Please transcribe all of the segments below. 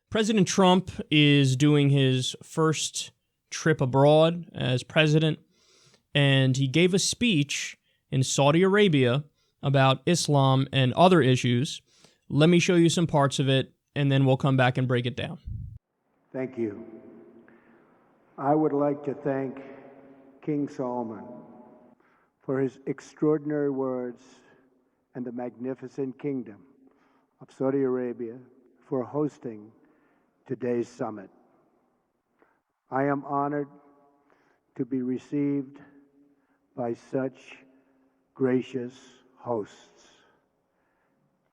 President Trump is doing his first trip abroad as president, and he gave a speech in Saudi Arabia about Islam and other issues. Let me show you some parts of it, and then we'll come back and break it down. Thank you. I would like to thank King Salman for his extraordinary words and the magnificent kingdom of Saudi Arabia for hosting today's summit. I am honored to be received by such gracious hosts.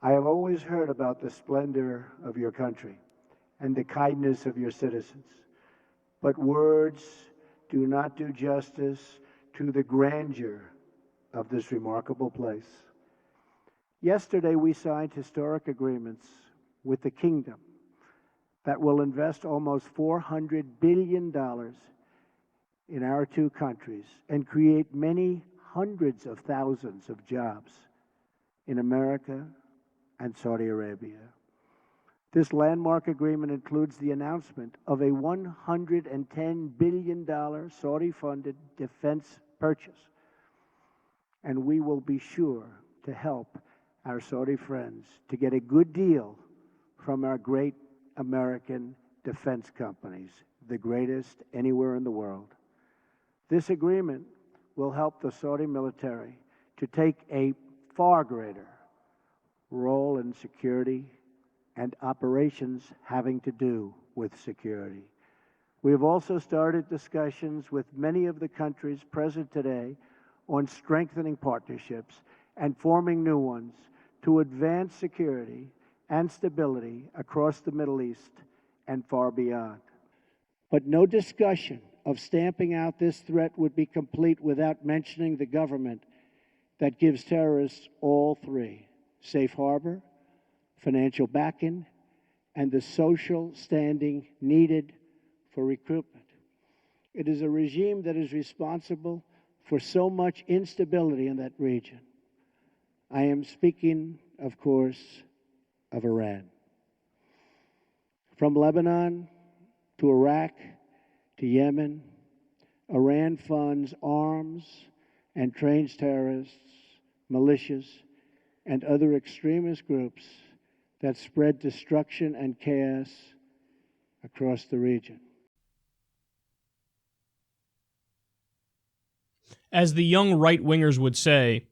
I have always heard about the splendor of your country and the kindness of your citizens, but words do not do justice to the grandeur of this remarkable place. Yesterday, we signed historic agreements with the kingdom that will invest almost $400 billion in our two countries and create many hundreds of thousands of jobs in America and Saudi Arabia. This landmark agreement includes the announcement of a $110 billion Saudi-funded defense purchase, and we will be sure to help our Saudi friends to get a good deal from our great American defense companies, the greatest anywhere in the world. This agreement will help the Saudi military to take a far greater role in security and operations having to do with security. We have also started discussions with many of the countries present today on strengthening partnerships and forming new ones to advance security and stability across the Middle East and far beyond. But no discussion of stamping out this threat would be complete without mentioning the government that gives terrorists all three: safe harbor, financial backing, and the social standing needed for recruitment. It is a regime that is responsible for so much instability in that region. I am speaking, of course, of Iran. From Lebanon to Iraq to Yemen, Iran funds arms and trains terrorists, militias, and other extremist groups that spread destruction and chaos across the region. As the young right-wingers would say,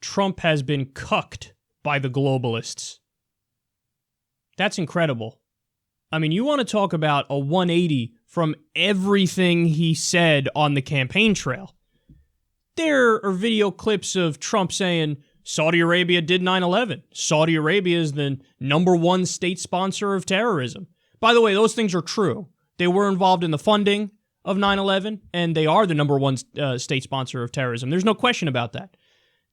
Trump has been cucked by the globalists. That's incredible. I mean, you want to talk about a 180 from everything he said on the campaign trail. There are video clips of Trump saying, Saudi Arabia did 9/11. Saudi Arabia is the #1 state sponsor of terrorism. By the way, those things are true. They were involved in the funding of 9/11, and they are the #1 state sponsor of terrorism. There's no question about that.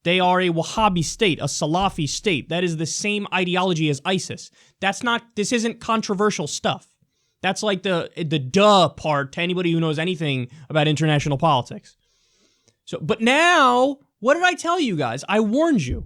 They are a Wahhabi state, a Salafi state. That is the same ideology as ISIS. This isn't controversial stuff. That's like the duh part to anybody who knows anything about international politics. But now, what did I tell you guys? I warned you.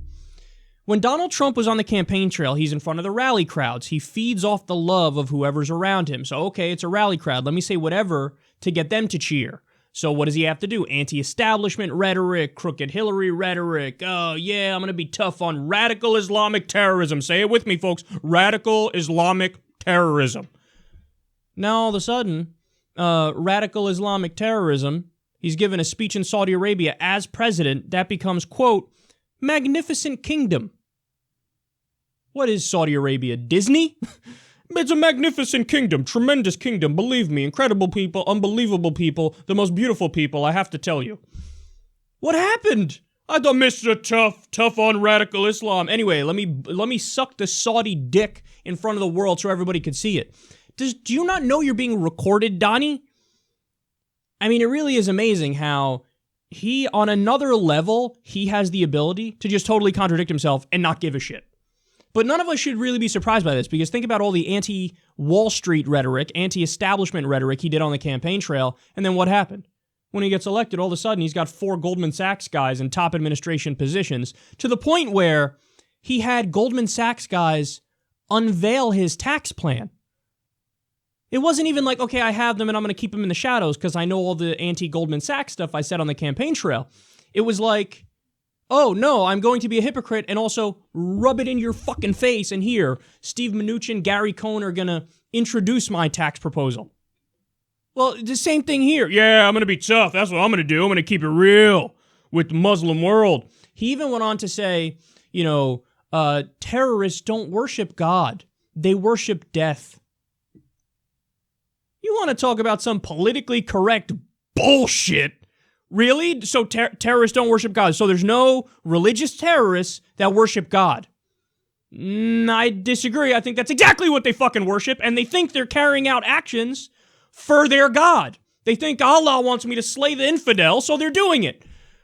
When Donald Trump was on the campaign trail, he's in front of the rally crowds. He feeds off the love of whoever's around him. So, okay, it's a rally crowd. Let me say whatever to get them to cheer. So what does he have to do? Anti-establishment rhetoric, crooked Hillary rhetoric. Oh, yeah, I'm going to be tough on radical Islamic terrorism. Say it with me, folks. Radical Islamic terrorism. Now, all of a sudden, radical Islamic terrorism, he's given a speech in Saudi Arabia as president. That becomes, quote, magnificent kingdom. What is Saudi Arabia? Disney? It's a magnificent kingdom, tremendous kingdom, believe me, incredible people, unbelievable people, the most beautiful people, I have to tell you. What happened? I thought Mr. Tough on radical Islam. Anyway, let me suck the Saudi dick in front of the world so everybody could see it. Do you not know you're being recorded, Donnie? I mean, it really is amazing how he, on another level, he has the ability to just totally contradict himself and not give a shit. But none of us should really be surprised by this, because think about all the anti-Wall Street rhetoric, anti-establishment rhetoric he did on the campaign trail, and then what happened? When he gets elected, all of a sudden he's got 4 Goldman Sachs guys in top administration positions, to the point where he had Goldman Sachs guys unveil his tax plan. It wasn't even like, okay, I have them and I'm going to keep them in the shadows because I know all the anti-Goldman Sachs stuff I said on the campaign trail. It was like, oh, no, I'm going to be a hypocrite and also rub it in your fucking face. And here, Steve Mnuchin, Gary Cohn are going to introduce my tax proposal. Well, the same thing here. Yeah, I'm going to be tough. That's what I'm going to do. I'm going to keep it real with the Muslim world. He even went on to say, terrorists don't worship God. They worship death. You want to talk about some politically correct bullshit? Really? So terrorists don't worship God. So there's no religious terrorists that worship God. I disagree. I think that's exactly what they fucking worship, and they think they're carrying out actions for their God. They think Allah wants me to slay the infidel, so they're doing it.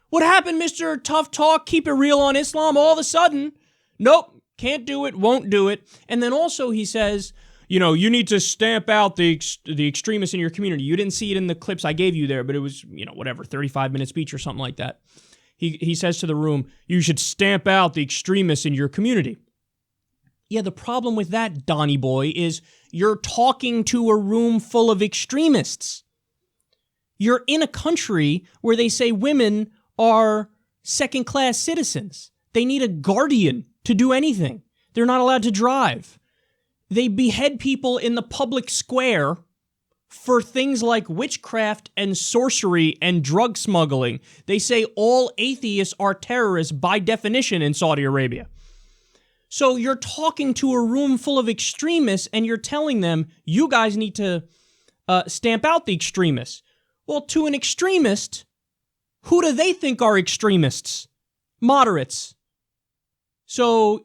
What happened, Mr. Tough Talk, keep it real on Islam? All of a sudden, nope, can't do it, won't do it. And then also he says, you need to stamp out the extremists in your community. You didn't see it in the clips I gave you there, but it was, 35-minute speech or something like that. He says to the room, you should stamp out the extremists in your community. Yeah, the problem with that, Donnie boy, is you're talking to a room full of extremists. You're in a country where they say women are second-class citizens. They need a guardian to do anything. They're not allowed to drive. They behead people in the public square for things like witchcraft and sorcery and drug smuggling. They say all atheists are terrorists by definition in Saudi Arabia. So you're talking to a room full of extremists and you're telling them, you guys need to stamp out the extremists. Well, to an extremist, who do they think are extremists? Moderates. So,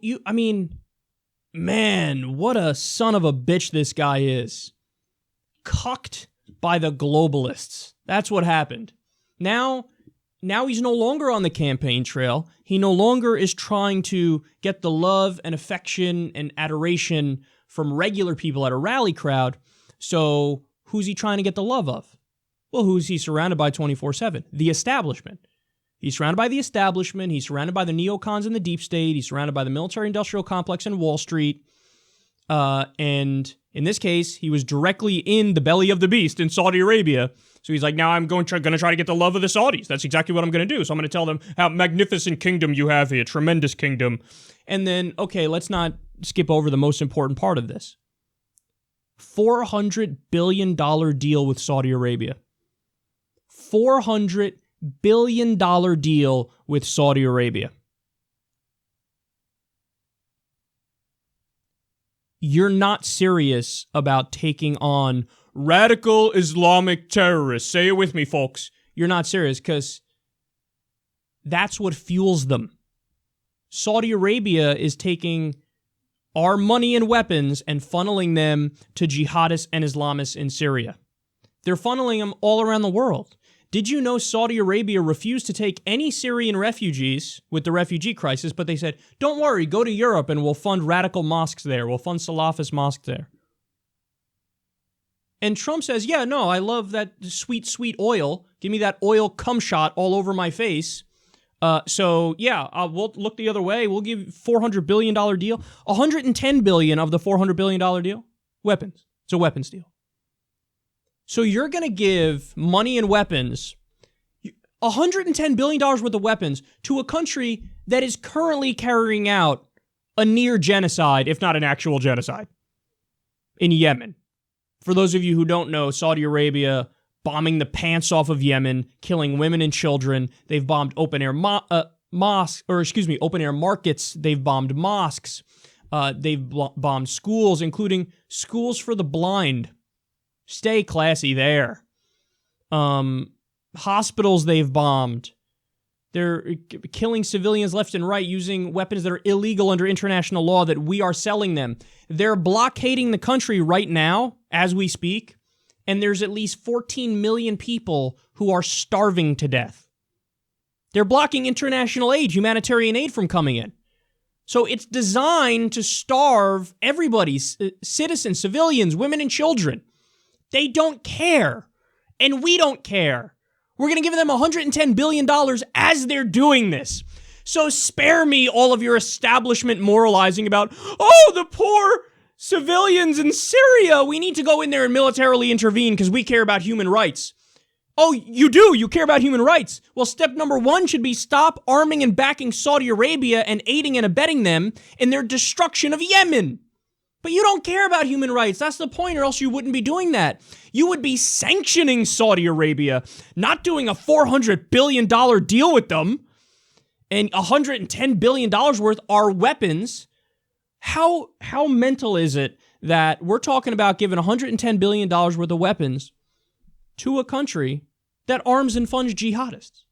man, what a son of a bitch this guy is. Cucked by the globalists. That's what happened. Now he's no longer on the campaign trail. He no longer is trying to get the love and affection and adoration from regular people at a rally crowd. So who's he trying to get the love of? Well, who's he surrounded by 24/7? The establishment. He's surrounded by the establishment. He's surrounded by the neocons in the deep state. He's surrounded by the military-industrial complex in Wall Street. And in this case, he was directly in the belly of the beast in Saudi Arabia. So he's like, now I'm going to try to get the love of the Saudis. That's exactly what I'm going to do. So I'm going to tell them how magnificent kingdom you have here, tremendous kingdom. And then, okay, let's not skip over the most important part of this. $400 billion deal with Saudi Arabia. $400 billion deal with Saudi Arabia. You're not serious about taking on radical Islamic terrorists. Say it with me, folks. You're not serious because that's what fuels them. Saudi Arabia is taking our money and weapons and funneling them to jihadists and Islamists in Syria. They're funneling them all around the world. Did you know Saudi Arabia refused to take any Syrian refugees with the refugee crisis, but they said, don't worry, go to Europe and we'll fund radical mosques there. We'll fund Salafist mosques there. And Trump says, yeah, no, I love that sweet, sweet oil. Give me that oil cum shot all over my face. So, yeah, we'll look the other way. We'll give $400 billion deal. $110 billion of the $400 billion deal, weapons. It's a weapons deal. So you're going to give money and weapons, $110 billion worth of weapons, to a country that is currently carrying out a near genocide, if not an actual genocide, in Yemen. For those of you who don't know, Saudi Arabia bombing the pants off of Yemen, killing women and children. They've bombed open-air open-air markets. They've bombed mosques. They've bombed schools, including schools for the blind. Stay classy there. Hospitals they've bombed. They're killing civilians left and right using weapons that are illegal under international law that we are selling them. They're blockading the country right now as we speak, and there's at least 14 million people who are starving to death. They're blocking international aid, humanitarian aid from coming in. So it's designed to starve everybody, citizens, civilians, women, and children. They don't care, and we don't care. We're going to give them $110 billion as they're doing this. So spare me all of your establishment moralizing about, oh, the poor Civilians in Syria, we need to go in there and militarily intervene because we care about human rights. Oh, you do? You care about human rights? Well, step number 1 should be stop arming and backing Saudi Arabia and aiding and abetting them in their destruction of Yemen. But you don't care about human rights. That's the point, or else you wouldn't be doing that. You would be sanctioning Saudi Arabia, not doing a $400 billion deal with them, and $110 billion worth are weapons. How mental is it that we're talking about giving $110 billion worth of weapons to a country that arms and funds jihadists?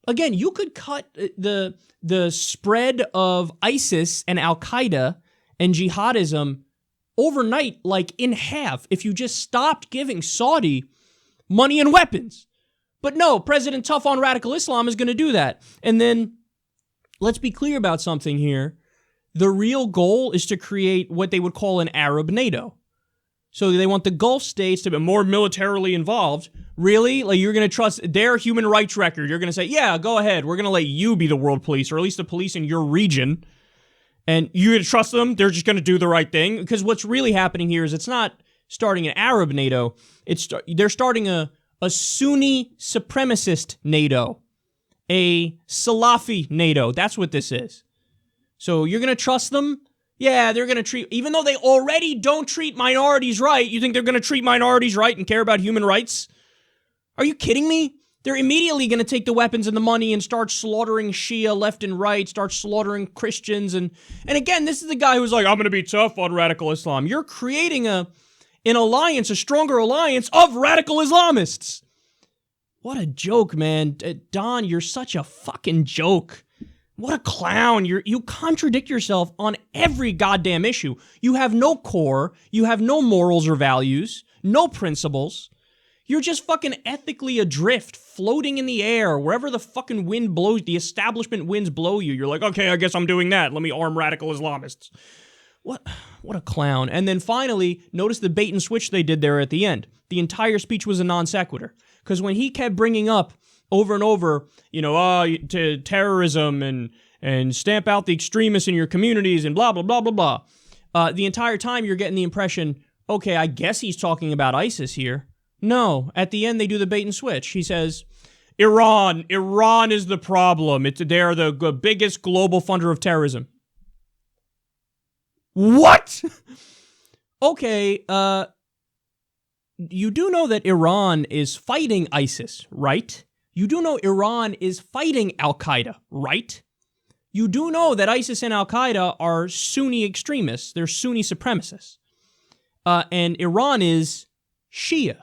Again, you could cut the spread of ISIS and Al-Qaeda and jihadism overnight, like in half, if you just stopped giving Saudi money and weapons. But no, President Tough on Radical Islam is going to do that. And then, let's be clear about something here. The real goal is to create what they would call an Arab NATO. So they want the Gulf states to be more militarily involved. Really? Like, you're going to trust their human rights record? You're going to say, yeah, go ahead. We're going to let you be the world police, or at least the police in your region. And you're going to trust them? They're just going to do the right thing? Because what's really happening here is it's not starting an Arab NATO. They're starting a Sunni supremacist NATO. A Salafi NATO. That's what this is. So you're going to trust them? Yeah, they're going to treat, even though they already don't treat minorities right, you think they're going to treat minorities right and care about human rights? Are you kidding me? They're immediately going to take the weapons and the money and start slaughtering Shia left and right, start slaughtering Christians. And again, this is the guy who's like, I'm going to be tough on radical Islam. You're creating an alliance, a stronger alliance of radical Islamists. What a joke, man. Don, you're such a fucking joke. What a clown. You contradict yourself on every goddamn issue. You have no core. You have no morals or values. No principles. You're just fucking ethically adrift, floating in the air, wherever the fucking wind blows, the establishment winds blow you. You're like, okay, I guess I'm doing that. Let me arm radical Islamists. What a clown. And then finally, notice the bait and switch they did there at the end. The entire speech was a non sequitur. Because when he kept bringing up over and over, to terrorism and stamp out the extremists in your communities and blah, blah, blah, blah, blah. The entire time you're getting the impression, okay, I guess he's talking about ISIS here. No, at the end they do the bait and switch. He says, Iran is the problem. They're the biggest global funder of terrorism. What? Okay, you do know that Iran is fighting ISIS, right? You do know Iran is fighting Al-Qaeda, right? You do know that ISIS and Al-Qaeda are Sunni extremists. They're Sunni supremacists. And Iran is Shia.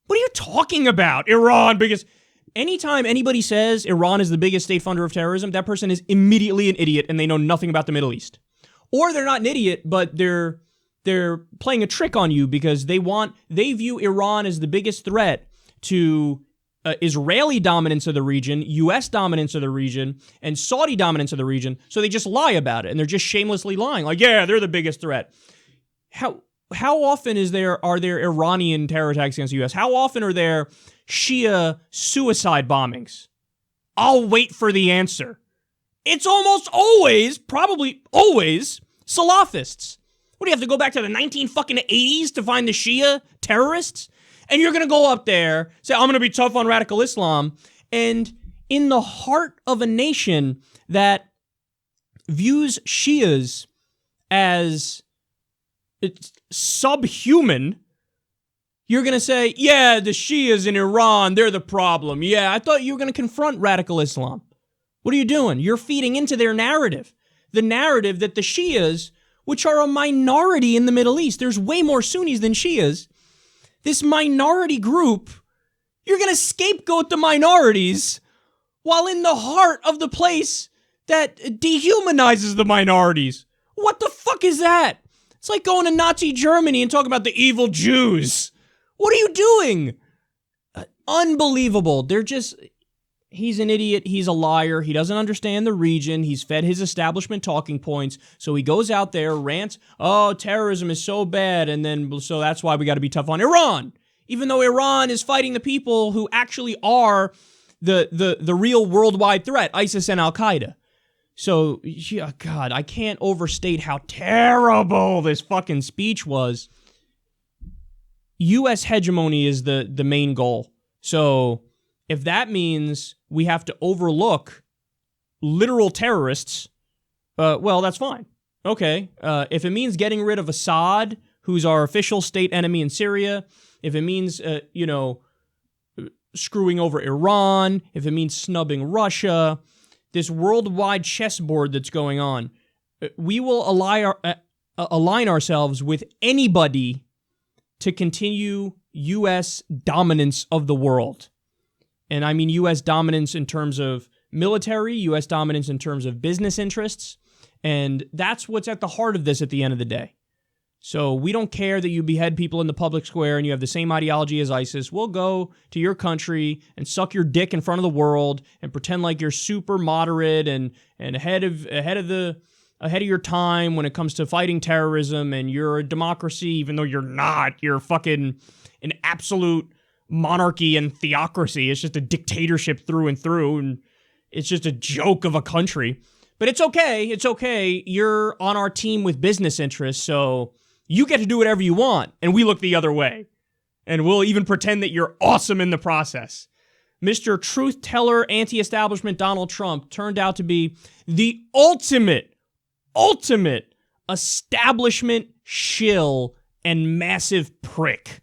What are you talking about? Iran, because anytime anybody says Iran is the biggest state funder of terrorism, that person is immediately an idiot and they know nothing about the Middle East. Or they're not an idiot, but they're playing a trick on you because they view Iran as the biggest threat to Israeli dominance of the region, U.S. dominance of the region, and Saudi dominance of the region, so they just lie about it, and they're just shamelessly lying. Like, yeah, they're the biggest threat. How often are there Iranian terror attacks against the U.S.? How often are there Shia suicide bombings? I'll wait for the answer. It's almost always, probably always, Salafists. What, do you have to go back to the 1980s to find the Shia terrorists? And you're going to go up there, say, I'm going to be tough on radical Islam, and in the heart of a nation that views Shias as subhuman, you're going to say, yeah, the Shias in Iran, they're the problem. Yeah, I thought you were going to confront radical Islam. What are you doing? You're feeding into their narrative. The narrative that the Shias, which are a minority in the Middle East, there's way more Sunnis than Shias, this minority group, you're going to scapegoat the minorities while in the heart of the place that dehumanizes the minorities. What the fuck is that? It's like going to Nazi Germany and talking about the evil Jews. What are you doing? Unbelievable. He's an idiot. He's a liar. He doesn't understand the region. He's fed his establishment talking points. So he goes out there, rants, oh, terrorism is so bad. And then, so that's why we got to be tough on Iran. Even though Iran is fighting the people who actually are the real worldwide threat, ISIS and Al-Qaeda. So, yeah, God, I can't overstate how terrible this fucking speech was. U.S. hegemony is the main goal. So, if that means we have to overlook literal terrorists, well, that's fine. Okay. If it means getting rid of Assad, who's our official state enemy in Syria, if it means, screwing over Iran, if it means snubbing Russia, this worldwide chessboard that's going on, we will align ourselves with anybody to continue U.S. dominance of the world. And I mean U.S. dominance in terms of military, U.S. dominance in terms of business interests, and that's what's at the heart of this at the end of the day. So we don't care that you behead people in the public square and you have the same ideology as ISIS. We'll go to your country and suck your dick in front of the world and pretend like you're super moderate and ahead of your time when it comes to fighting terrorism, and you're a democracy even though you're not. You're fucking an absolute monarchy and theocracy. It's just a dictatorship through and through, and it's just a joke of a country. But it's okay. It's okay. You're on our team with business interests, so you get to do whatever you want, and we look the other way. And we'll even pretend that you're awesome in the process. Mr. Truth Teller, anti-establishment Donald Trump turned out to be the ultimate establishment shill and massive prick.